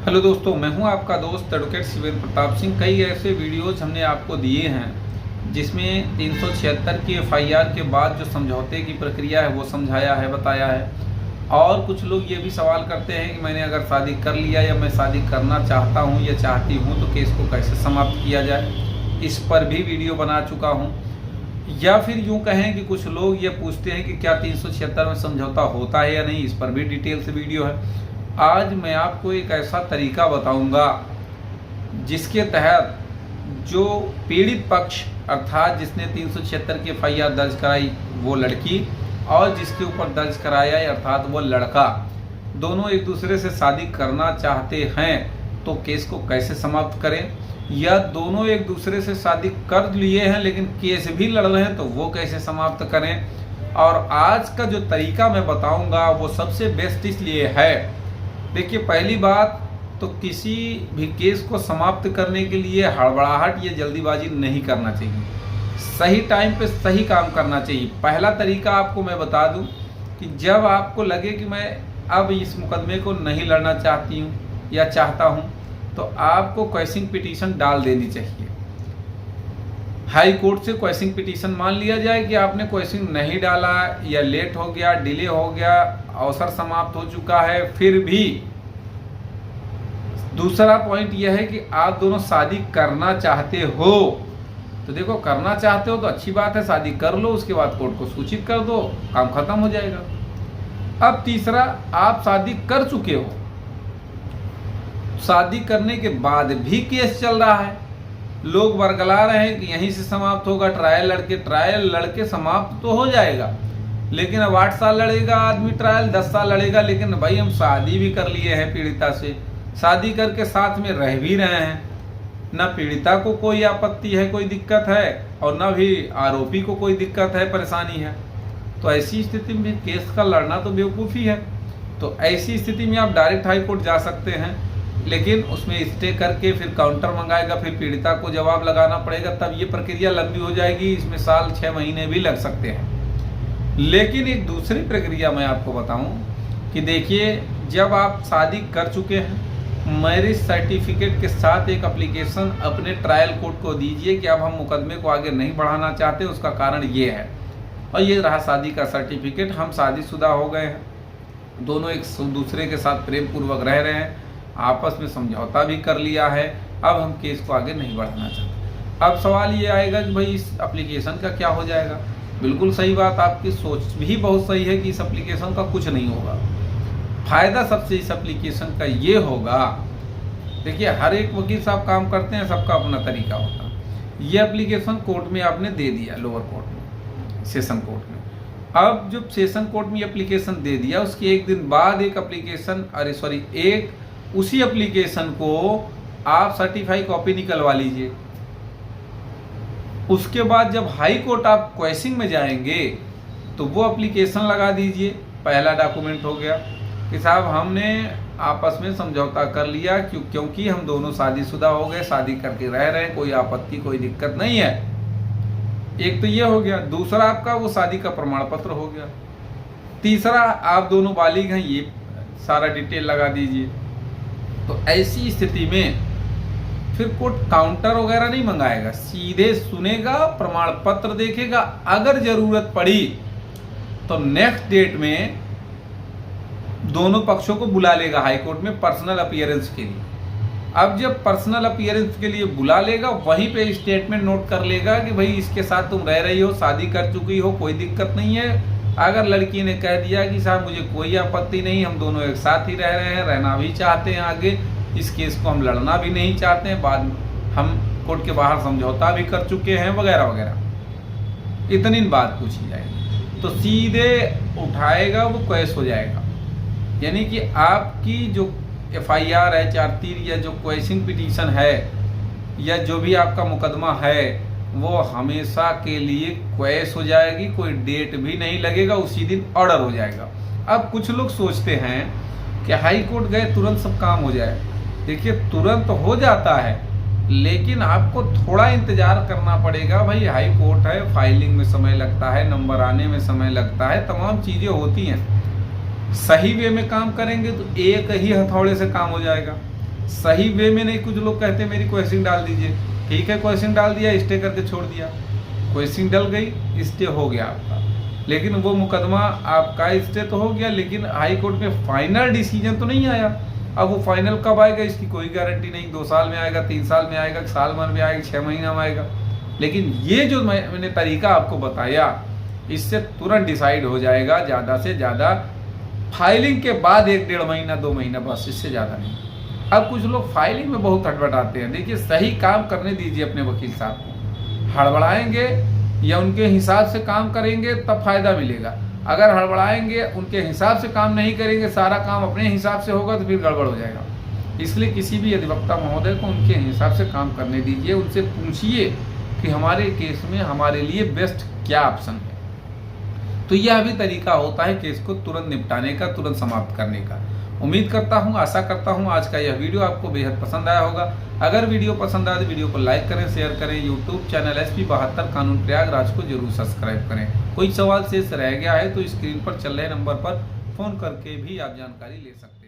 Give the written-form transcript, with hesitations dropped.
Hello दोस्तों, मैं हूं आपका दोस्त एडवोकेट शिवेंद्र प्रताप सिंह। कई ऐसे वीडियोज हमने आपको दिए हैं जिसमें 376 की एफआईआर के बाद जो समझौते की प्रक्रिया है वो समझाया है, बताया है। और कुछ लोग ये भी सवाल करते हैं कि मैंने अगर शादी कर लिया या मैं शादी करना चाहता हूं या चाहती हूं तो केस को कैसे समाप्त किया जाए, इस पर भी वीडियो बना चुका हूँ। या फिर यूँ कहें कि कुछ लोग ये पूछते हैं कि क्या 376 में समझौता होता है या नहीं, इस पर भी डिटेल से वीडियो है। आज मैं आपको एक ऐसा तरीका बताऊंगा जिसके तहत जो पीड़ित पक्ष अर्थात जिसने 376 की एफआईआर दर्ज कराई वो लड़की और जिसके ऊपर दर्ज कराया है अर्थात वो लड़का, दोनों एक दूसरे से शादी करना चाहते हैं तो केस को कैसे समाप्त करें, या दोनों एक दूसरे से शादी कर लिए हैं लेकिन केस भी लड़ रहे हैं तो वो कैसे समाप्त करें। और आज का जो तरीका मैं बताऊंगा वो सबसे बेस्ट इसलिए है। देखिए, पहली बात तो किसी भी केस को समाप्त करने के लिए हड़बड़ाहट या जल्दीबाजी नहीं करना चाहिए, सही टाइम पे सही काम करना चाहिए। पहला तरीका आपको मैं बता दूं कि जब आपको लगे कि मैं अब इस मुकदमे को नहीं लड़ना चाहती हूं या चाहता हूं तो आपको क्वेशिंग पिटीशन डाल देनी चाहिए। हाई कोर्ट से क्वेशिंग पिटीशन मान लिया जाए कि आपने क्वेशिंग नहीं डाला या लेट हो गया, डिले हो गया, अवसर समाप्त हो चुका है, फिर भी दूसरा पॉइंट यह है कि आप दोनों शादी करना चाहते हो तो देखो, करना चाहते हो तो अच्छी बात है, शादी कर लो, उसके बाद कोर्ट को सूचित कर दो, काम खत्म हो जाएगा। अब तीसरा, आप शादी कर चुके हो, शादी करने के बाद भी केस चल रहा है, लोग बरगला रहे हैं कि यहीं से समाप्त होगा, ट्रायल लड़के समाप्त तो हो जाएगा, लेकिन अब 8 साल लड़ेगा आदमी ट्रायल, 10 साल लड़ेगा। लेकिन भाई हम शादी भी कर लिए हैं पीड़िता से, शादी करके साथ में रह भी रहे हैं, न पीड़िता को कोई आपत्ति है, कोई दिक्कत है, और न भी आरोपी को कोई दिक्कत है, परेशानी है, तो ऐसी स्थिति में केस का लड़ना तो बेवकूफ़ी है। तो ऐसी स्थिति में आप डायरेक्ट हाई कोर्ट जा सकते हैं, लेकिन उसमें स्टे करके फिर काउंटर मंगाएगा, फिर पीड़िता को जवाब लगाना पड़ेगा, तब ये प्रक्रिया लंबी हो जाएगी, इसमें साल 6 महीने भी लग सकते हैं। लेकिन एक दूसरी प्रक्रिया मैं आपको बताऊं कि देखिए, जब आप शादी कर चुके हैं, मैरिज सर्टिफिकेट के साथ एक एप्लीकेशन अपने ट्रायल कोर्ट को दीजिए कि अब हम मुकदमे को आगे नहीं बढ़ाना चाहते, उसका कारण ये है, और ये रहा शादी का सर्टिफिकेट, हम शादीशुदा हो गए हैं, दोनों एक दूसरे के साथ प्रेम पूर्वक रह रहे हैं, आपस में समझौता भी कर लिया है, अब हम केस को आगे नहीं बढ़ाना चाहते। अब सवाल ये आएगा कि भाई इस एप्लीकेशन का क्या हो जाएगा। बिल्कुल सही बात, आपकी सोच भी बहुत सही है कि इस एप्लीकेशन का कुछ नहीं होगा। फायदा सबसे इस एप्लीकेशन का ये होगा, देखिए हर एक वकील साहब काम करते हैं, सबका अपना तरीका होता है। ये एप्लीकेशन कोर्ट में आपने दे दिया, लोअर कोर्ट में, सेशन कोर्ट में, अब जब सेशन कोर्ट में एप्लीकेशन दे दिया उसके एक दिन बाद एक एप्लीकेशन उसी एप्लीकेशन को आप सर्टिफाई कॉपी निकलवा लीजिए। उसके बाद जब हाई कोर्ट आप क्वेशिंग में जाएंगे तो वो एप्लीकेशन लगा दीजिए। पहला डॉक्यूमेंट हो गया कि साहब हमने आपस में समझौता कर लिया क्योंकि हम दोनों शादीशुदा हो गए, शादी करके रह रहे हैं, कोई आपत्ति कोई दिक्कत नहीं है। एक तो ये हो गया। दूसरा आपका वो शादी का प्रमाण पत्र हो गया। तीसरा, आप दोनों बालिग हैं, ये सारा डिटेल लगा दीजिए। तो ऐसी स्थिति में फिर कोर्ट काउंटर वगैरह नहीं मंगाएगा, सीधे सुनेगा, प्रमाण पत्र देखेगा, अगर जरूरत पड़ी तो नेक्स्ट डेट में दोनों पक्षों को बुला लेगा हाई कोर्ट में पर्सनल अपीयरेंस के लिए। अब जब पर्सनल अपीयरेंस के लिए बुला लेगा, वहीं पे स्टेटमेंट नोट कर लेगा कि भाई इसके साथ तुम रह रही हो, शादी कर चुकी हो, कोई दिक्कत नहीं है। अगर लड़की ने कह दिया कि साहब मुझे कोई आपत्ति नहीं, हम दोनों एक साथ ही रह रहे हैं, रहना भी चाहते हैं, आगे इस केस को हम लड़ना भी नहीं चाहते हैं, बाद हम कोर्ट के बाहर समझौता भी कर चुके हैं, वगैरह वगैरह, इतनी बात पूछी जाएगी तो सीधे उठाएगा, वो केस हो जाएगा। यानी कि आपकी जो एफआईआर है 4-3 या जो क्वेशिंग पिटीशन है या जो भी आपका मुकदमा है वो हमेशा के लिए क्वेश हो जाएगी, कोई डेट भी नहीं लगेगा, उसी दिन ऑर्डर हो जाएगा। अब कुछ लोग सोचते हैं कि हाई कोर्ट गए तुरंत सब काम हो जाए। देखिए, तुरंत हो जाता है, लेकिन आपको थोड़ा इंतजार करना पड़ेगा। भाई हाई कोर्ट है, फाइलिंग में समय लगता है, नंबर आने में समय लगता है, तमाम चीज़ें होती हैं। सही वे में काम करेंगे तो एक ही हथौड़े से काम हो जाएगा। सही वे में नहीं। कुछ लोग कहते हैं मेरी क्वेश्चन डाल दीजिए, ठीक है क्वेश्चन डाल दिया, स्टे करके छोड़ दिया, क्वेश्चन डल गई, स्टे हो गया आपका, लेकिन वो मुकदमा आपका स्टे तो हो गया, लेकिन हाई कोर्ट में फाइनल डिसीजन तो नहीं आया। अब वो फाइनल कब आएगा इसकी कोई गारंटी नहीं, 2 साल में आएगा, 3 साल में आएगा, साल भर में आएगा, 6 महीना में आएगा। लेकिन ये जो मैंने तरीका आपको बताया, इससे तुरंत डिसाइड हो जाएगा। ज़्यादा से ज़्यादा फाइलिंग के बाद 1-1.5 महीना 2 महीना, बस, इससे ज़्यादा नहीं। अब कुछ लोग फाइलिंग में बहुत हड़बड़ाते हैं। देखिए, सही काम करने दीजिए अपने वकील साहब को। हड़बड़ाएंगे या उनके हिसाब से काम करेंगे तब फायदा मिलेगा। अगर हड़बड़ाएंगे, उनके हिसाब से काम नहीं करेंगे, सारा काम अपने हिसाब से होगा तो फिर गड़बड़ हो जाएगा। इसलिए किसी भी अधिवक्ता महोदय को उनके हिसाब से काम करने दीजिए। उनसे पूछिए कि हमारे केस में हमारे लिए बेस्ट क्या ऑप्शन है। तो यह भी तरीका होता है केस को तुरंत निपटाने का, तुरंत समाप्त करने का। उम्मीद करता हूं, आशा करता हूं आज का यह वीडियो आपको बेहद पसंद आया होगा। अगर वीडियो पसंद आए तो वीडियो को लाइक करें, शेयर करें। यूट्यूब चैनल SP 72 कानून प्रयागराज को जरूर सब्सक्राइब करें। कोई सवाल शेष रह गया है तो स्क्रीन पर चल रहे नंबर पर फोन करके भी आप जानकारी ले सकते हैं।